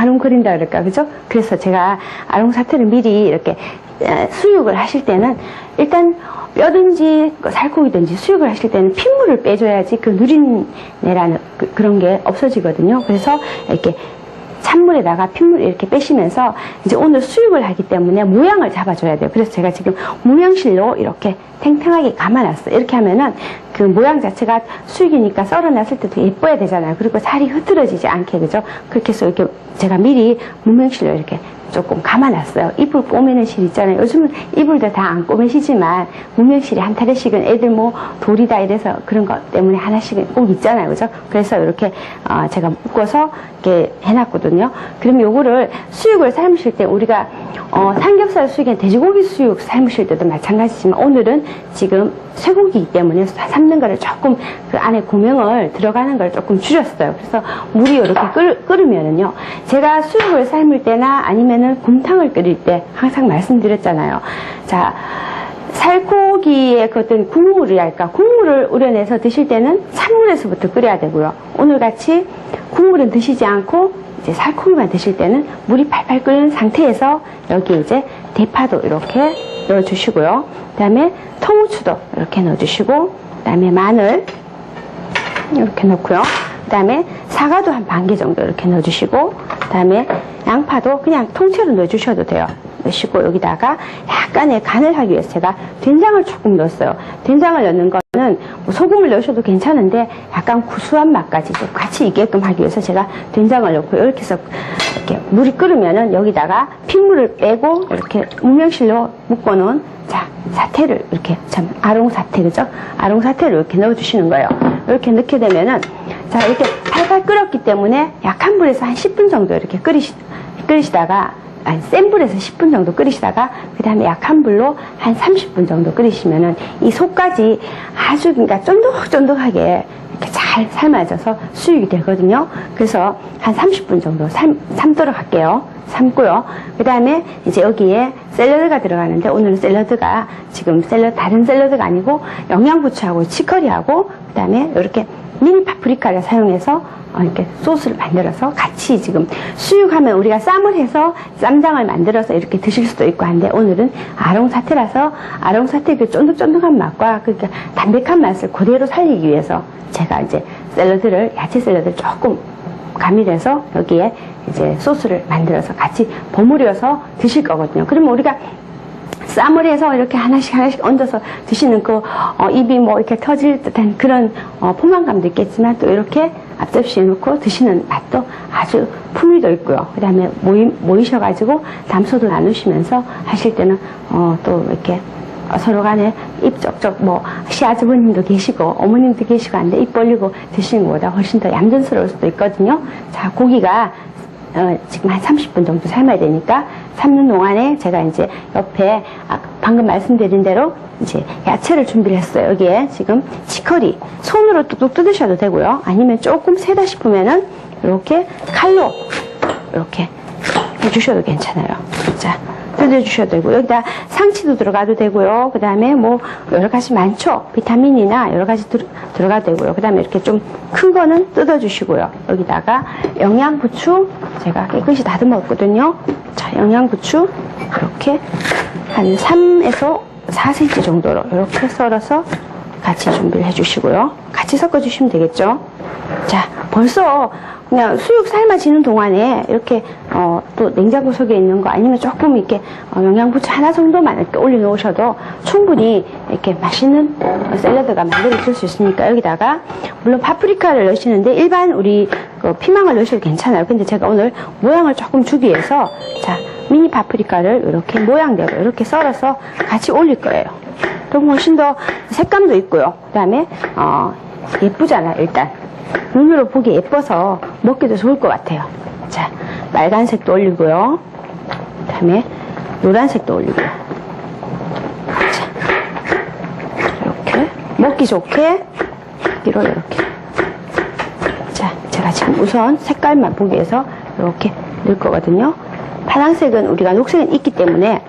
관음거린다 그럴까, 그죠? 그래서 제가 아롱사태를 미리 이렇게 수육을 하실 때는 일단 뼈든지 살코기든지 수육을 하실 때는 핏물을 빼줘야지 그 누린내라는 그런 게 없어지거든요. 그래서 이렇게 찬물에다가 핏물을 이렇게 빼시면서 이제 오늘 수육을 하기 때문에 모양을 잡아줘야 돼요. 그래서 제가 지금 모양실로 이렇게 탱탱하게 감아놨어요. 이렇게 하면은 그 모양 자체가 수육이니까 썰어놨을 때도 예뻐야 되잖아요. 그리고 살이 흐트러지지 않게, 그죠? 그렇게 해서 이렇게 제가 미리 무명실로 이렇게 조금 감아놨어요. 이불 꼬매는 실 있잖아요. 요즘은 이불도 다 안 꼬매시지만 무명실이 한 타래씩은 애들 뭐 돌이다 이래서 그런 것 때문에 하나씩은 꼭 있잖아요. 그죠? 그래서 이렇게 제가 묶어서 이렇게 해놨거든요. 그럼 요거를 수육을 삶으실 때 우리가 삼겹살 수육에 돼지고기 수육 삶으실 때도 마찬가지지만 오늘은 지금 쇠고기이기 때문에 삶는 거를 조금 그 안에 고명을 들어가는 걸 조금 줄였어요. 그래서 물이 이렇게 끓으면은요. 제가 수육을 삶을 때나 아니면은 곰탕을 끓일 때 항상 말씀드렸잖아요. 자, 살코기의 그 어떤 국물이랄까, 국물을 우려내서 드실 때는 찬물에서부터 끓여야 되고요. 오늘 같이 국물은 드시지 않고 이제 살코기만 드실 때는 물이 팔팔 끓는 상태에서 여기에 이제 대파도 이렇게 넣어주시고요. 그 다음에 통후추도 이렇게 넣어주시고, 그 다음에 마늘 이렇게 넣고요. 그 다음에 사과도 한 반 개 정도 이렇게 넣어주시고, 그 다음에 양파도 그냥 통째로 넣어주셔도 돼요. 넣으시고 여기다가 약간의 간을 하기 위해서 제가 된장을 조금 넣었어요. 된장을 넣는 거는 뭐 소금을 넣으셔도 괜찮은데 약간 구수한 맛까지 좀 같이 있게끔 하기 위해서 제가 된장을 넣고 이렇게 해서 이렇게 물이 끓으면은 여기다가 핏물을 빼고 이렇게 무명실로 묶어놓은 자 사태를 이렇게 참 아롱사태, 그죠? 아롱사태를 이렇게 넣어주시는 거예요. 이렇게 넣게 되면은 자 이렇게 팔팔 끓었기 때문에 약한 불에서 한 10분 정도 이렇게 끓이시다가 아니, 센 불에서 10분 정도 끓이시다가 그 다음에 약한 불로 한 30분 정도 끓이시면은 이 속까지 아주 그러니까 쫀득쫀득하게 이렇게 잘 삶아져서 수육이 되거든요. 그래서 한 30분 정도 삶도록 할게요. 삶고요. 그 다음에 이제 여기에 샐러드가 들어가는데 오늘은 샐러드가 지금 다른 샐러드가 아니고 영양부추하고 치커리하고 그 다음에 이렇게 미니 파프리카를 사용해서 이렇게 소스를 만들어서 같이 지금 수육하면 우리가 쌈을 해서 쌈장을 만들어서 이렇게 드실 수도 있고 한데 오늘은 아롱사태라서 아롱사태 그 쫀득쫀득한 맛과 그 담백한 맛을 그대로 살리기 위해서 제가 이제 야채 샐러드를 조금 가미해서 여기에 이제 소스를 만들어서 같이 버무려서 드실 거거든요. 그러면 우리가 쌈을 해서 이렇게 하나씩 얹어서 드시는 입이 뭐 이렇게 터질 듯한 그런 포만감도 있겠지만 또 이렇게 앞접시에 놓고 드시는 맛도 아주 풍미도 있고요. 그 다음에 모이셔가지고 담소도 나누시면서 하실 때는 또 이렇게 서로 간에 입 쩍쩍 시아주버님도 계시고 어머님도 계시고 한데 입 벌리고 드시는 것보다 훨씬 더 얌전스러울 수도 있거든요. 자, 고기가 지금 한 30분 정도 삶아야 되니까 삶는 동안에 제가 이제 옆에 방금 말씀드린 대로 이제 야채를 준비를 했어요. 여기에 지금 치커리 손으로 뚝뚝 뜯으셔도 되고요. 아니면 조금 세다 싶으면은 이렇게 칼로 이렇게 해주셔도 괜찮아요. 자, 뜯어주셔도 되고 여기다 상치도 들어가도 되고요. 그 다음에 뭐 여러 가지 많죠. 비타민이나 여러 가지 들어가도 되고요. 그 다음에 이렇게 좀 큰 거는 뜯어주시고요. 여기다가 영양부추 제가 깨끗이 다듬었거든요. 자, 영양부추 이렇게 한 3에서 4cm 정도로 이렇게 썰어서 같이 준비를 해주시고요. 같이 섞어주시면 되겠죠. 자, 벌써 그냥 수육 삶아지는 동안에 이렇게 또 냉장고 속에 있는 거 아니면 조금 이렇게 영양부추 하나 정도만 이렇게 올려놓으셔도 충분히 이렇게 맛있는 샐러드가 만들어질 수 있으니까 여기다가 물론 파프리카를 넣으시는데 일반 우리 피망을 넣으셔도 괜찮아요. 근데 제가 오늘 모양을 조금 주기 위해서 자 미니 파프리카를 이렇게 모양대로 이렇게 썰어서 같이 올릴 거예요. 그럼 훨씬 더 색감도 있고요. 그 다음에 예쁘잖아요. 일단 눈으로 보기 예뻐서 먹기도 좋을 것 같아요. 자, 빨간색도 올리고요. 그 다음에 노란색도 올리고요. 자, 이렇게 먹기 좋게 이렇게. 자, 제가 지금 우선 색깔만 보기 위해서 이렇게 넣을 거거든요. 파란색은 우리가 녹색은 있기 때문에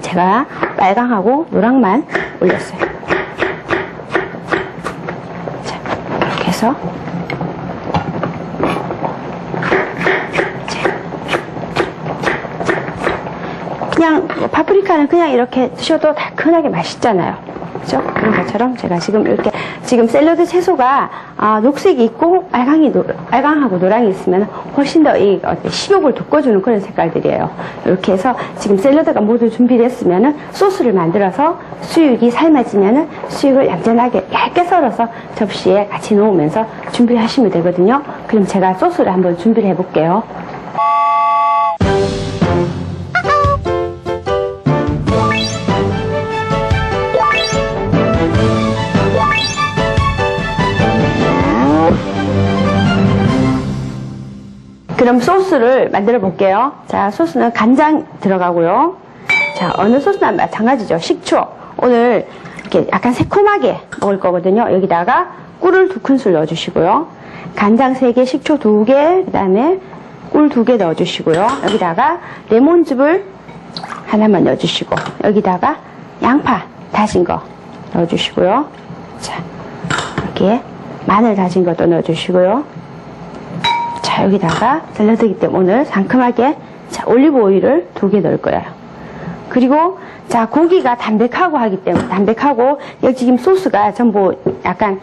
제가 빨강하고 노랑만 올렸어요. 자, 이렇게 해서 그냥 파프리카는 그냥 이렇게 드셔도 달큰하게 맛있잖아요. 그죠? 그런 것처럼 제가 지금 이렇게 지금 샐러드 채소가 녹색이 있고 빨강하고 노랑이 있으면 훨씬 더 이 식욕을 돋궈주는 그런 색깔들이에요. 이렇게 해서 지금 샐러드가 모두 준비됐으면은 소스를 만들어서 수육이 삶아지면은 수육을 얌전하게 얇게 썰어서 접시에 같이 놓으면서 준비하시면 되거든요. 그럼 제가 소스를 한번 준비를 해볼게요. 그럼 소스를 만들어 볼게요. 자, 소스는 간장 들어가고요. 자, 어느 소스나 마찬가지죠. 식초. 오늘 이렇게 약간 새콤하게 먹을 거거든요. 여기다가 꿀을 2큰술 넣어주시고요. 간장 3개, 식초 2개, 그 다음에 꿀 2개 넣어주시고요. 여기다가 레몬즙을 하나만 넣어주시고, 여기다가 양파 다진 거 넣어주시고요. 자, 여기에 마늘 다진 것도 넣어주시고요. 자, 여기다가 샐러드이기 때문에 오늘 상큼하게 자, 올리브 오일을 2개 넣을 거예요. 그리고 자, 고기가 담백하고 하기 때문에 담백하고 여기 지금 소스가 전부 약간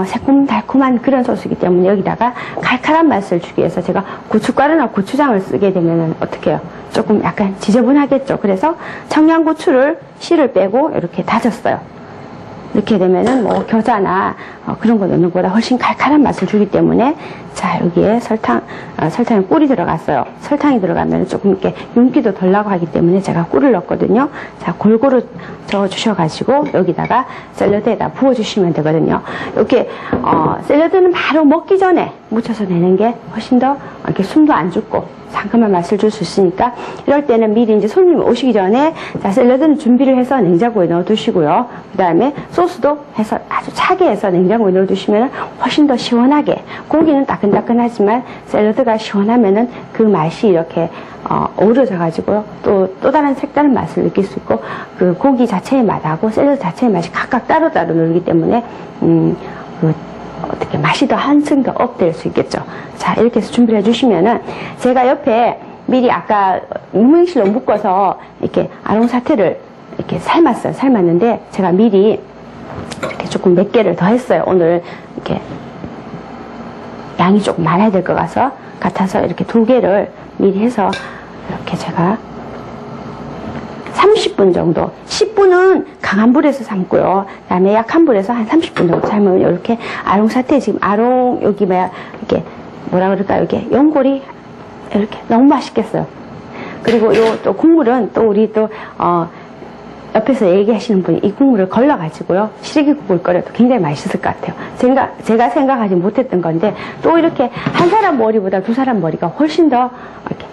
새콤달콤한 그런 소스이기 때문에 여기다가 칼칼한 맛을 주기 위해서 제가 고춧가루나 고추장을 쓰게 되면 어떻게 해요? 조금 약간 지저분하겠죠. 그래서 청양고추를 씨를 빼고 이렇게 다졌어요. 이렇게 되면은 뭐 겨자나 그런 거 넣는 것보다 훨씬 칼칼한 맛을 주기 때문에 자, 여기에 설탕에 꿀이 들어갔어요. 설탕이 들어가면 조금 이렇게 윤기도 덜 나고 하기 때문에 제가 꿀을 넣었거든요. 자, 골고루 저어 주셔가지고 여기다가 샐러드에다 부어주시면 되거든요. 이렇게 샐러드는 바로 먹기 전에 묻혀서 내는 게 훨씬 더 이렇게 숨도 안 죽고 상큼한 맛을 줄 수 있으니까 이럴 때는 미리 이제 손님 오시기 전에 자, 샐러드는 준비를 해서 냉장고에 넣어 두시고요. 그 다음에 소스도 해서 아주 차게 해서 냉장고에 넣어 두시면 훨씬 더 시원하게, 고기는 따끈따끈하지만 샐러드가 시원하면은 그 맛이 이렇게 어우러져 가지고요. 또 다른 색다른 맛을 느낄 수 있고 그 고기 자체의 맛하고 샐러드 자체의 맛이 각각 따로따로 놀기 때문에 어떻게 맛이 더 한층 더 업될 수 있겠죠. 자, 이렇게 해서 준비를 해주시면은 제가 옆에 미리 아까 무명실로 묶어서 이렇게 아롱사태를 이렇게 삶았어요. 삶았는데 제가 미리 이렇게 조금 몇 개를 더 했어요. 오늘 이렇게 양이 조금 많아야 될 것 같아서 이렇게 2개를 미리 해서 이렇게 제가 30분 정도, 10분은 강한 불에서 삶고요. 그 다음에 약한 불에서 한 30분 정도 삶으면 이렇게 아롱사태, 지금 여기 이렇게 뭐라 그럴까요? 이렇게 연골이 이렇게 너무 맛있겠어요. 그리고 또 국물은 또 우리 옆에서 얘기하시는 분이 이 국물을 걸러가지고요. 시래기국을 끓여도 굉장히 맛있을 것 같아요. 제가 생각하지 못했던 건데 또 이렇게 한 사람 머리보다 2사람 머리가 훨씬 더 이렇게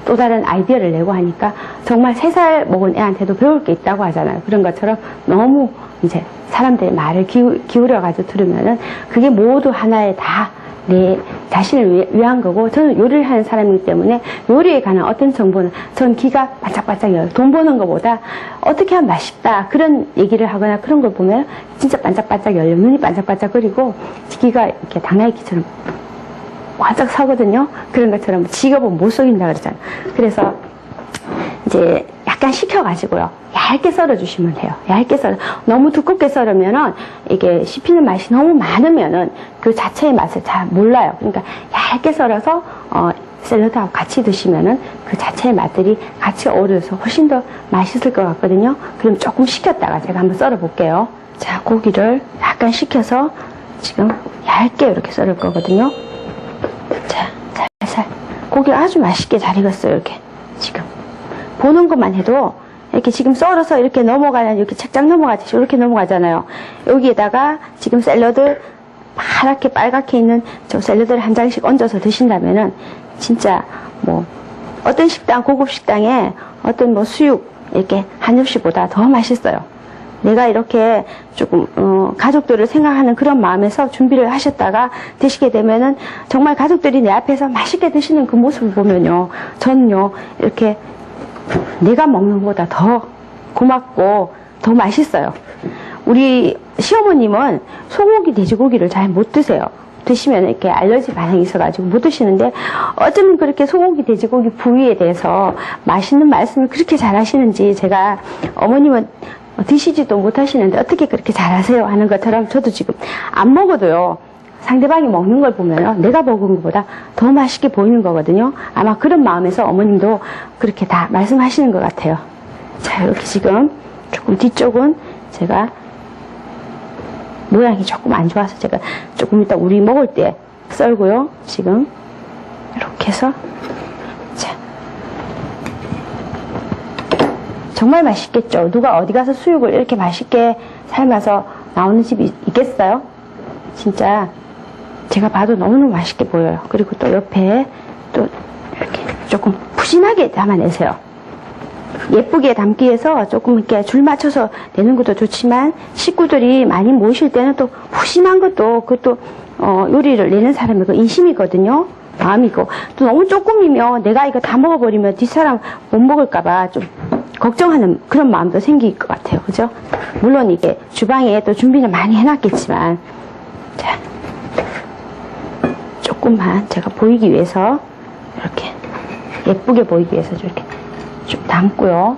또 다른 아이디어를 내고 하니까 정말 3살 먹은 애한테도 배울 게 있다고 하잖아요. 그런 것처럼 너무 이제 사람들의 말을 기울여가지고 들으면은 그게 모두 하나의 다 내 자신을 위한 거고, 저는 요리를 하는 사람이기 때문에 요리에 관한 어떤 정보는 전 기가 반짝반짝 열어요. 돈 버는 것보다 어떻게 하면 맛있다 그런 얘기를 하거나 그런 걸 보면 진짜 반짝반짝 열려, 눈이 반짝반짝거리고 기가 이렇게 당나귀처럼 활짝 서거든요. 그런 것처럼 직업은 못 속인다 그러잖아요. 그래서 이제 약간 식혀가지고요. 얇게 썰어주시면 돼요. 얇게 썰어. 너무 두껍게 썰으면은 이게 씹히는 맛이 너무 많으면은 그 자체의 맛을 잘 몰라요. 그러니까 얇게 썰어서 샐러드하고 같이 드시면은 그 자체의 맛들이 같이 어우러져서 훨씬 더 맛있을 것 같거든요. 그럼 조금 식혔다가 제가 한번 썰어 볼게요. 자, 고기를 약간 식혀서 지금 얇게 이렇게 썰을 거거든요. 자, 살살. 고기가 아주 맛있게 잘 익었어요. 이렇게 지금 보는 것만 해도 이렇게 지금 썰어서 이렇게 넘어가는, 이렇게 책장 넘어가듯이 이렇게 넘어가잖아요. 여기에다가 지금 샐러드 파랗게 빨갛게 있는 저 샐러드를 한 장씩 얹어서 드신다면은 진짜 뭐 어떤 식당, 고급 식당에 어떤 뭐 수육 이렇게 한 접시보다 더 맛있어요. 내가 이렇게 조금 가족들을 생각하는 그런 마음에서 준비를 하셨다가 드시게 되면은 정말 가족들이 내 앞에서 맛있게 드시는 그 모습을 보면요, 저는요 이렇게 내가 먹는 것보다 더 고맙고 더 맛있어요. 우리 시어머님은 소고기, 돼지고기를 잘 못 드세요. 드시면 이렇게 알러지 반응이 있어가지고 못 드시는데 어쩌면 그렇게 소고기, 돼지고기 부위에 대해서 맛있는 말씀을 그렇게 잘 하시는지 제가 어머님은 드시지도 못하시는데 어떻게 그렇게 잘하세요 하는 것처럼 저도 지금 안 먹어도요. 상대방이 먹는 걸 보면 내가 먹은 것보다 더 맛있게 보이는 거거든요. 아마 그런 마음에서 어머님도 그렇게 다 말씀하시는 것 같아요. 자, 이렇게 지금 조금 뒤쪽은 제가 모양이 조금 안 좋아서 제가 조금 이따 우리 먹을 때 썰고요. 지금 이렇게 해서 자, 정말 맛있겠죠. 누가 어디 가서 수육을 이렇게 맛있게 삶아서 나오는 집이 있겠어요? 진짜 제가 봐도 너무너무 맛있게 보여요. 그리고 또 옆에 또 이렇게 조금 푸짐하게 담아내세요. 예쁘게 담기 위해서 조금 이렇게 줄 맞춰서 내는 것도 좋지만 식구들이 많이 모이실 때는 또 푸짐한 것도 그것도 요리를 내는 사람의 그 인심이거든요. 마음이고 또 너무 조금이면 내가 이거 다 먹어버리면 뒷사람 못 먹을까봐 좀 걱정하는 그런 마음도 생길 것 같아요. 그죠? 물론 이게 주방에 또 준비는 많이 해놨겠지만 자, 조금만 제가 보이기 위해서 이렇게 예쁘게 보이기 위해서 이렇게 좀 담고요.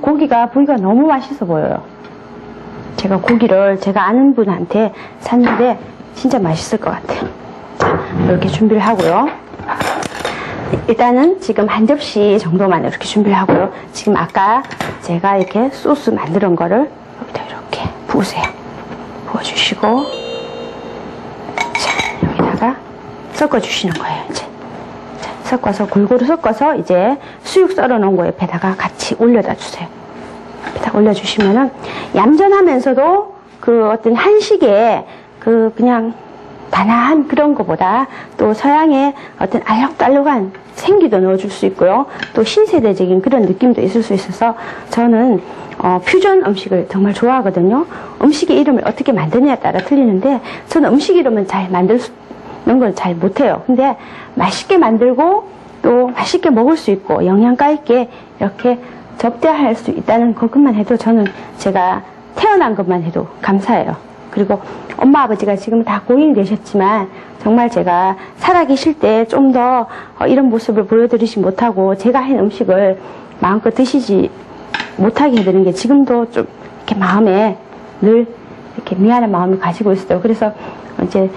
고기가 부위가 너무 맛있어 보여요. 제가 고기를 제가 아는 분한테 샀는데 진짜 맛있을 것 같아요. 자, 이렇게 준비를 하고요. 일단은 지금 한 접시 정도만 이렇게 준비를 하고요. 지금 아까 제가 이렇게 소스 만들어 온 거를 여기다 이렇게 부으세요. 부어주시고 자, 여기다가 섞어주시는 거예요. 이제 자, 섞어서 골고루 섞어서 이제 수육 썰어 놓은 거 옆에다가 같이 올려다 주세요. 옆에다 올려주시면은 얌전하면서도 그 어떤 한식의 그 그냥 단아한 그런 거보다 또 서양의 어떤 알록달록한 생기도 넣어줄 수 있고요. 또 신세대적인 그런 느낌도 있을 수 있어서 저는 퓨전 음식을 정말 좋아하거든요. 음식의 이름을 어떻게 만드냐에 따라 틀리는데 저는 음식 이름은 잘 만드는 걸 잘 못해요. 근데 맛있게 만들고 또 맛있게 먹을 수 있고 영양가 있게 이렇게 접대할 수 있다는 그것만 해도 저는 제가 태어난 것만 해도 감사해요. 그리고 엄마 아버지가 지금 다 고인이 되셨지만 정말 제가 살아계실 때 좀 더 이런 모습을 보여드리지 못하고 제가 한 음식을 마음껏 드시지 못하게 해드리는 게 지금도 좀 이렇게 마음에 늘 이렇게 미안한 마음을 가지고 있어요. 그래서 이제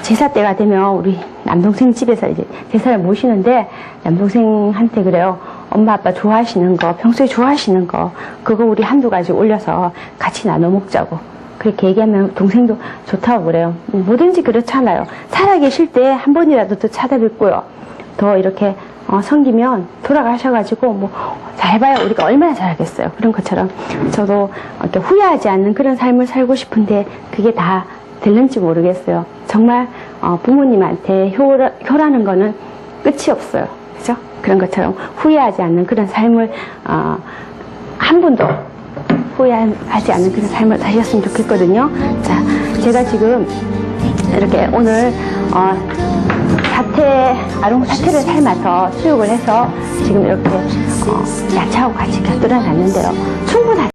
제사 때가 되면 우리 남동생 집에서 이제 제사를 모시는데 남동생한테 그래요. 엄마 아빠 좋아하시는 거, 평소에 좋아하시는 거 그거 우리 한두 가지 올려서 같이 나눠 먹자고 그렇게 얘기하면 동생도 좋다고 그래요. 뭐든지 그렇잖아요. 살아계실 때 한 번이라도 더 찾아뵙고요. 더 이렇게 성기면 돌아가셔가지고 뭐 잘해봐야 우리가 얼마나 잘하겠어요. 그런 것처럼 저도 이렇게 후회하지 않는 그런 삶을 살고 싶은데 그게 다 될는지 모르겠어요. 정말 부모님한테 효라는 거는 끝이 없어요. 그죠? 그런 것처럼 후회하지 않는 그런 삶을 한 분도 후회하지 않는 그런 삶을 사셨으면 좋겠거든요. 자, 제가 지금 이렇게 오늘 아롱 사태를 삶아서 수육을 해서 지금 이렇게 야채하고 같이 곁들여 놨는데요. 충분하죠.